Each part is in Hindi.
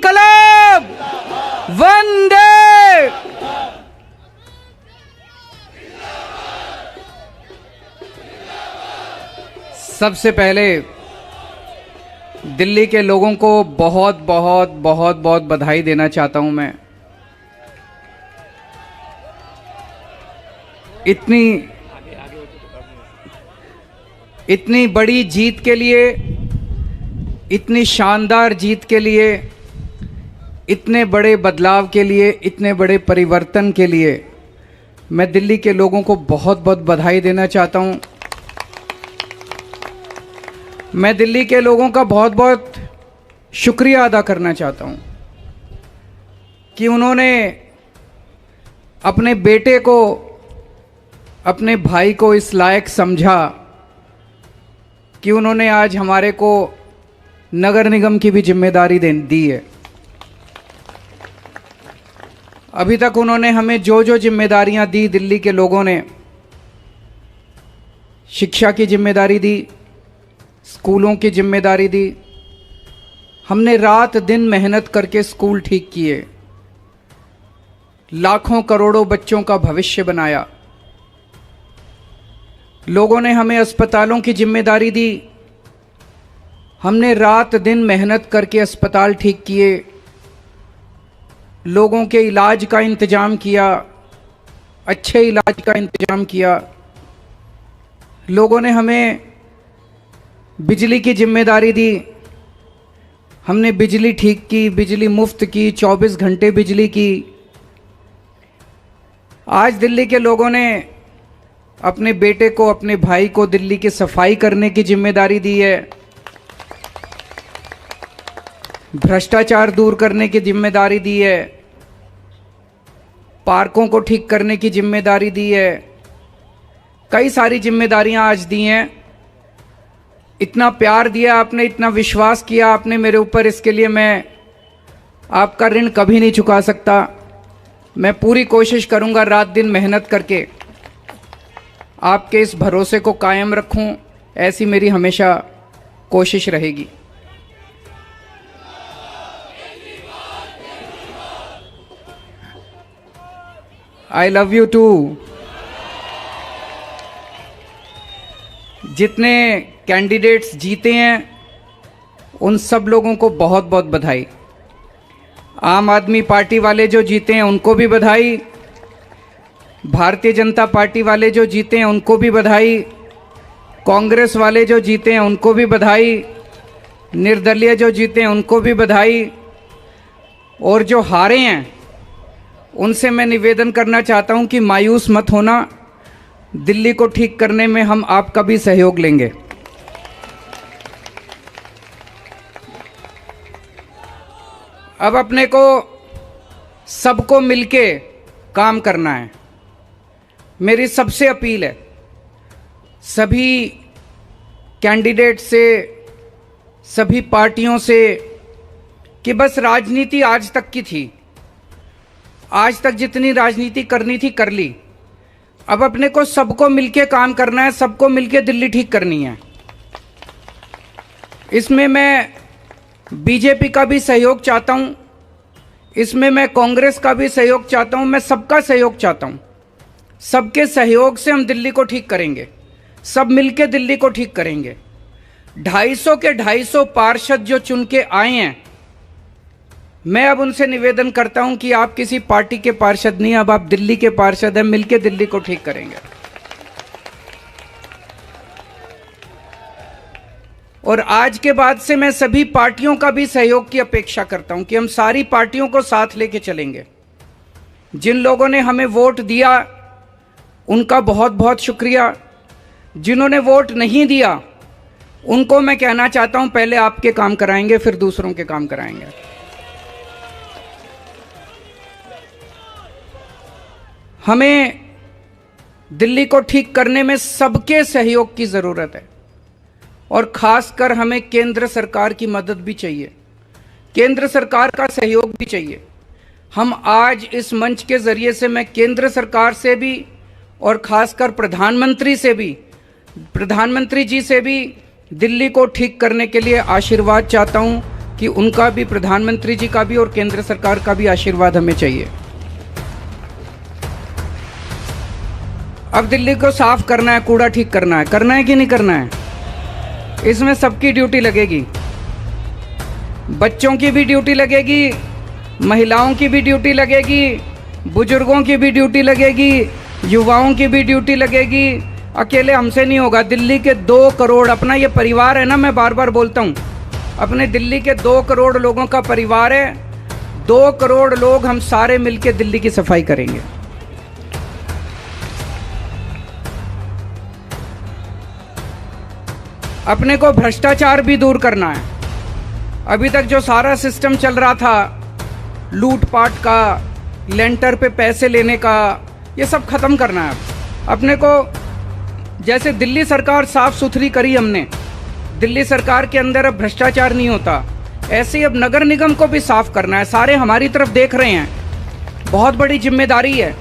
इनकलाब वंदे। सबसे पहले दिल्ली के लोगों को बहुत बहुत बहुत बहुत बधाई देना चाहता हूं मैं। इतनी बड़ी जीत के लिए, इतनी शानदार जीत के लिए, इतने बड़े बदलाव के लिए, इतने बड़े परिवर्तन के लिए मैं दिल्ली के लोगों को बहुत बहुत बधाई देना चाहता हूं। मैं दिल्ली के लोगों का बहुत बहुत शुक्रिया अदा करना चाहता हूं कि उन्होंने अपने बेटे को, अपने भाई को इस लायक समझा कि उन्होंने आज हमारे को नगर निगम की भी जिम्मेदारी दी है। अभी तक उन्होंने हमें जो जो जिम्मेदारियां दी, दिल्ली के लोगों ने शिक्षा की जिम्मेदारी दी, स्कूलों की जिम्मेदारी दी। हमने रात दिन मेहनत करके स्कूल ठीक किए, लाखों करोड़ों बच्चों का भविष्य बनाया। लोगों ने हमें अस्पतालों की जिम्मेदारी दी, हमने रात दिन मेहनत करके अस्पताल ठीक किए, लोगों के इलाज का इंतजाम किया, अच्छे इलाज का इंतजाम किया। लोगों ने हमें बिजली की जिम्मेदारी दी, हमने बिजली ठीक की, बिजली मुफ्त की, 24 घंटे बिजली की। आज दिल्ली के लोगों ने अपने बेटे को, अपने भाई को दिल्ली की सफाई करने की जिम्मेदारी दी है, भ्रष्टाचार दूर करने की जिम्मेदारी दी है, पार्कों को ठीक करने की जिम्मेदारी दी है। कई सारी जिम्मेदारियां आज दी हैं। इतना प्यार दिया आपने, इतना विश्वास किया आपने मेरे ऊपर, इसके लिए मैं आपका ऋण कभी नहीं चुका सकता। मैं पूरी कोशिश करूंगा रात दिन मेहनत करके आपके इस भरोसे को कायम रखूं, ऐसी मेरी हमेशा कोशिश रहेगी। I love you too. जितने कैंडिडेट्स जीते हैं उन सब लोगों को बहुत बहुत बधाई। आम आदमी पार्टी वाले जो जीते हैं उनको भी बधाई, भारतीय जनता पार्टी वाले जो जीते हैं उनको भी बधाई, कांग्रेस वाले जो जीते हैं उनको भी बधाई, निर्दलीय जो जीते हैं उनको भी बधाई, और जो हारे हैं उनसे मैं निवेदन करना चाहता हूं कि मायूस मत होना, दिल्ली को ठीक करने में हम आपका भी सहयोग लेंगे। अब अपने को सबको मिलके काम करना है। मेरी सबसे अपील है सभी कैंडिडेट से, सभी पार्टियों से, कि बस राजनीति आज तक की थी, आज तक जितनी राजनीति करनी थी कर ली। अब अपने को सबको मिलके काम करना है, सबको मिलके दिल्ली ठीक करनी है। इसमें मैं बीजेपी का भी सहयोग चाहता हूं, इसमें मैं कांग्रेस का भी सहयोग चाहता हूं, मैं सबका सहयोग चाहता हूं। सबके सहयोग से हम दिल्ली को ठीक करेंगे, सब मिलके दिल्ली को ठीक करेंगे। 250 के 250 पार्षद जो चुन के आए हैं, मैं अब उनसे निवेदन करता हूं कि आप किसी पार्टी के पार्षद नहीं, अब आप दिल्ली के पार्षद हैं, मिलके दिल्ली को ठीक करेंगे। और आज के बाद से मैं सभी पार्टियों का भी सहयोग की अपेक्षा करता हूं कि हम सारी पार्टियों को साथ लेके चलेंगे। जिन लोगों ने हमें वोट दिया उनका बहुत बहुत शुक्रिया, जिन्होंने वोट नहीं दिया उनको मैं कहना चाहता हूं पहले आपके काम कराएंगे फिर दूसरों के काम कराएंगे। हमें दिल्ली को ठीक करने में सबके सहयोग की जरूरत है, और खासकर हमें केंद्र सरकार की मदद भी चाहिए, केंद्र सरकार का सहयोग भी चाहिए। हम आज इस मंच के जरिए से मैं केंद्र सरकार से भी और खासकर प्रधानमंत्री जी से भी दिल्ली को ठीक करने के लिए आशीर्वाद चाहता हूं कि उनका भी, प्रधानमंत्री जी का भी और केंद्र सरकार का भी आशीर्वाद हमें चाहिए। अब दिल्ली को साफ करना है, कूड़ा ठीक करना है कि नहीं करना है? इसमें सबकी ड्यूटी लगेगी। बच्चों की भी ड्यूटी लगेगी, महिलाओं की भी ड्यूटी लगेगी, बुजुर्गों की भी ड्यूटी लगेगी, युवाओं की भी ड्यूटी लगेगी। अकेले हमसे नहीं होगा। दिल्ली के 2 करोड़, अपना ये परिवार है ना, मैं बार बार बोलता हूँ, अपने दिल्ली के 2 करोड़ लोगों का परिवार है। 2 करोड़ लोग हम सारे मिलकर दिल्ली की सफाई करेंगे। अपने को भ्रष्टाचार भी दूर करना है। अभी तक जो सारा सिस्टम चल रहा था, लूटपाट का, लेंटर पे पैसे लेने का, ये सब खत्म करना है। अपने को जैसे दिल्ली सरकार साफ सुथरी करी हमने, दिल्ली सरकार के अंदर अब भ्रष्टाचार नहीं होता, ऐसे ही अब नगर निगम को भी साफ करना है। सारे हमारी तरफ देख रहे हैं, बहुत बड़ी जिम्मेदारी है।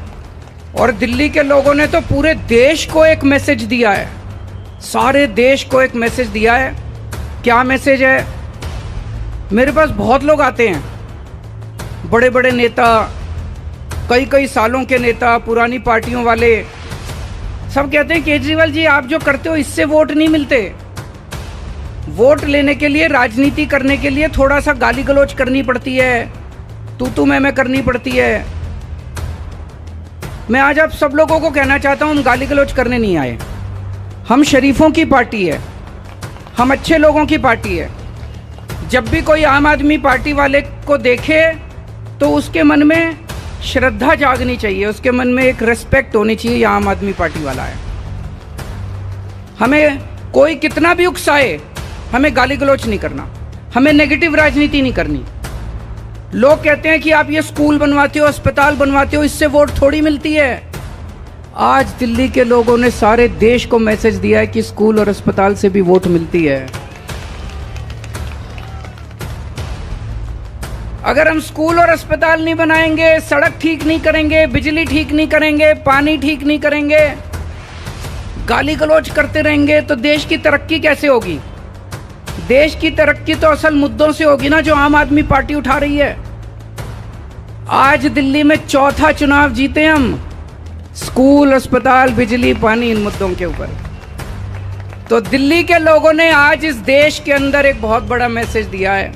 और दिल्ली के लोगों ने तो पूरे देश को एक मैसेज दिया है, सारे देश को एक मैसेज दिया है। क्या मैसेज है? मेरे पास बहुत लोग आते हैं, बड़े बड़े नेता, कई कई सालों के नेता, पुरानी पार्टियों वाले, सब कहते हैं केजरीवाल जी आप जो करते हो इससे वोट नहीं मिलते। वोट लेने के लिए, राजनीति करने के लिए थोड़ा सा गाली गलौज करनी पड़ती है, तू मैं करनी पड़ती है। मैं आज आप सब लोगों को कहना चाहता हूं, हम गाली गलौज करने नहीं आए। हम शरीफों की पार्टी है, हम अच्छे लोगों की पार्टी है। जब भी कोई आम आदमी पार्टी वाले को देखे तो उसके मन में श्रद्धा जागनी चाहिए, उसके मन में एक रिस्पेक्ट होनी चाहिए, ये आम आदमी पार्टी वाला है। हमें कोई कितना भी उकसाए, हमें गाली गलौज नहीं करना, हमें नेगेटिव राजनीति नहीं करनी। लोग कहते हैं कि आप ये स्कूल बनवाते हो, अस्पताल बनवाते हो, इससे वोट थोड़ी मिलती है। आज दिल्ली के लोगों ने सारे देश को मैसेज दिया है कि स्कूल और अस्पताल से भी वोट मिलती है। अगर हम स्कूल और अस्पताल नहीं बनाएंगे, सड़क ठीक नहीं करेंगे, बिजली ठीक नहीं करेंगे, पानी ठीक नहीं करेंगे, गाली गलौज करते रहेंगे, तो देश की तरक्की कैसे होगी? देश की तरक्की तो असल मुद्दों से होगी ना, जो आम आदमी पार्टी उठा रही है। आज दिल्ली में 4था चुनाव जीते हम, स्कूल, अस्पताल, बिजली, पानी, इन मुद्दों के ऊपर। तो दिल्ली के लोगों ने आज इस देश के अंदर एक बहुत बड़ा मैसेज दिया है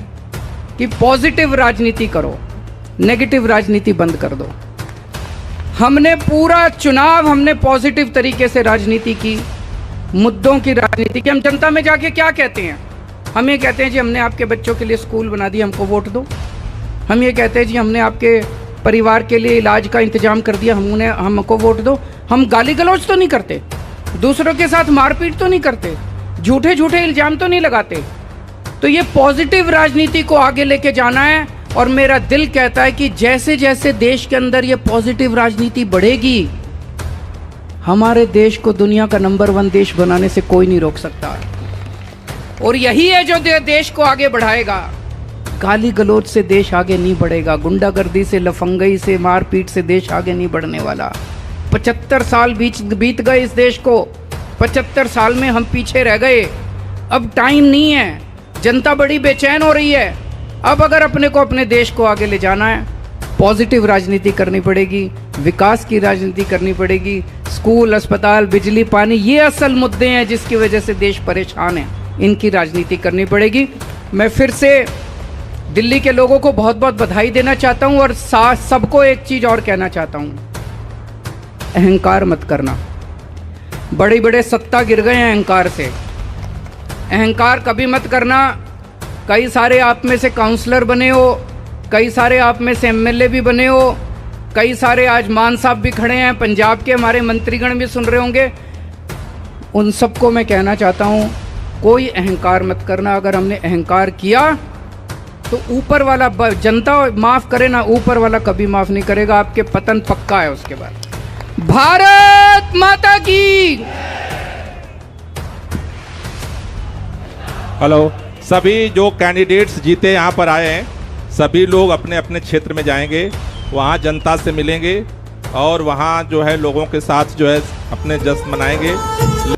कि पॉजिटिव राजनीति करो, नेगेटिव राजनीति बंद कर दो। हमने पूरा चुनाव हमने पॉजिटिव तरीके से राजनीति की, मुद्दों की राजनीति की। हम जनता में जाके क्या कहते हैं? हम ये कहते हैं जी हमने आपके बच्चों के लिए स्कूल बना दिया, हमको वोट दो। हम ये कहते हैं जी हमने आपके परिवार के लिए इलाज का इंतजाम कर दिया, हमको वोट दो। हम गाली गलौज तो नहीं करते, दूसरों के साथ मारपीट तो नहीं करते, झूठे झूठे इल्जाम तो नहीं लगाते। तो ये पॉजिटिव राजनीति को आगे लेके जाना है। और मेरा दिल कहता है कि जैसे जैसे देश के अंदर ये पॉजिटिव राजनीति बढ़ेगी, हमारे देश को दुनिया का नंबर 1 देश बनाने से कोई नहीं रोक सकता। और यही है जो देश को आगे बढ़ाएगा। गाली गलौज से देश आगे नहीं बढ़ेगा, गुंडागर्दी से, लफंगई से, मारपीट से देश आगे नहीं बढ़ने वाला। 75 साल बीत गए इस देश को, 75 साल में हम पीछे रह गए। अब टाइम नहीं है, जनता बड़ी बेचैन हो रही है। अब अगर अपने को अपने देश को आगे ले जाना है, पॉजिटिव राजनीति करनी पड़ेगी, विकास की राजनीति करनी पड़ेगी। स्कूल, अस्पताल, बिजली, पानी, ये असल मुद्दे हैं जिसकी वजह से देश परेशान है, इनकी राजनीति करनी पड़ेगी। मैं फिर से दिल्ली के लोगों को बहुत बहुत बधाई देना चाहता हूं और सबको एक चीज और कहना चाहता हूं, अहंकार मत करना। बड़े बड़े सत्ता गिर गए हैं अहंकार से, अहंकार कभी मत करना। कई सारे आप में से काउंसलर बने हो, कई सारे आप में से एमएलए भी बने हो, कई सारे आज मान साहब भी खड़े हैं, पंजाब के हमारे मंत्रीगण भी सुन रहे होंगे। उन सबको मैं कहना चाहता हूं, कोई अहंकार मत करना। अगर हमने अहंकार किया तो ऊपर वाला, जनता माफ करे ना, ऊपर वाला कभी माफ नहीं करेगा। आपके पतन पक्का है उसके बाद। भारत माता की। हेलो, सभी जो कैंडिडेट्स जीते यहाँ पर आए हैं, सभी लोग अपने अपने क्षेत्र में जाएंगे, वहाँ जनता से मिलेंगे और वहाँ जो है लोगों के साथ जो है अपने जश्न मनाएंगे।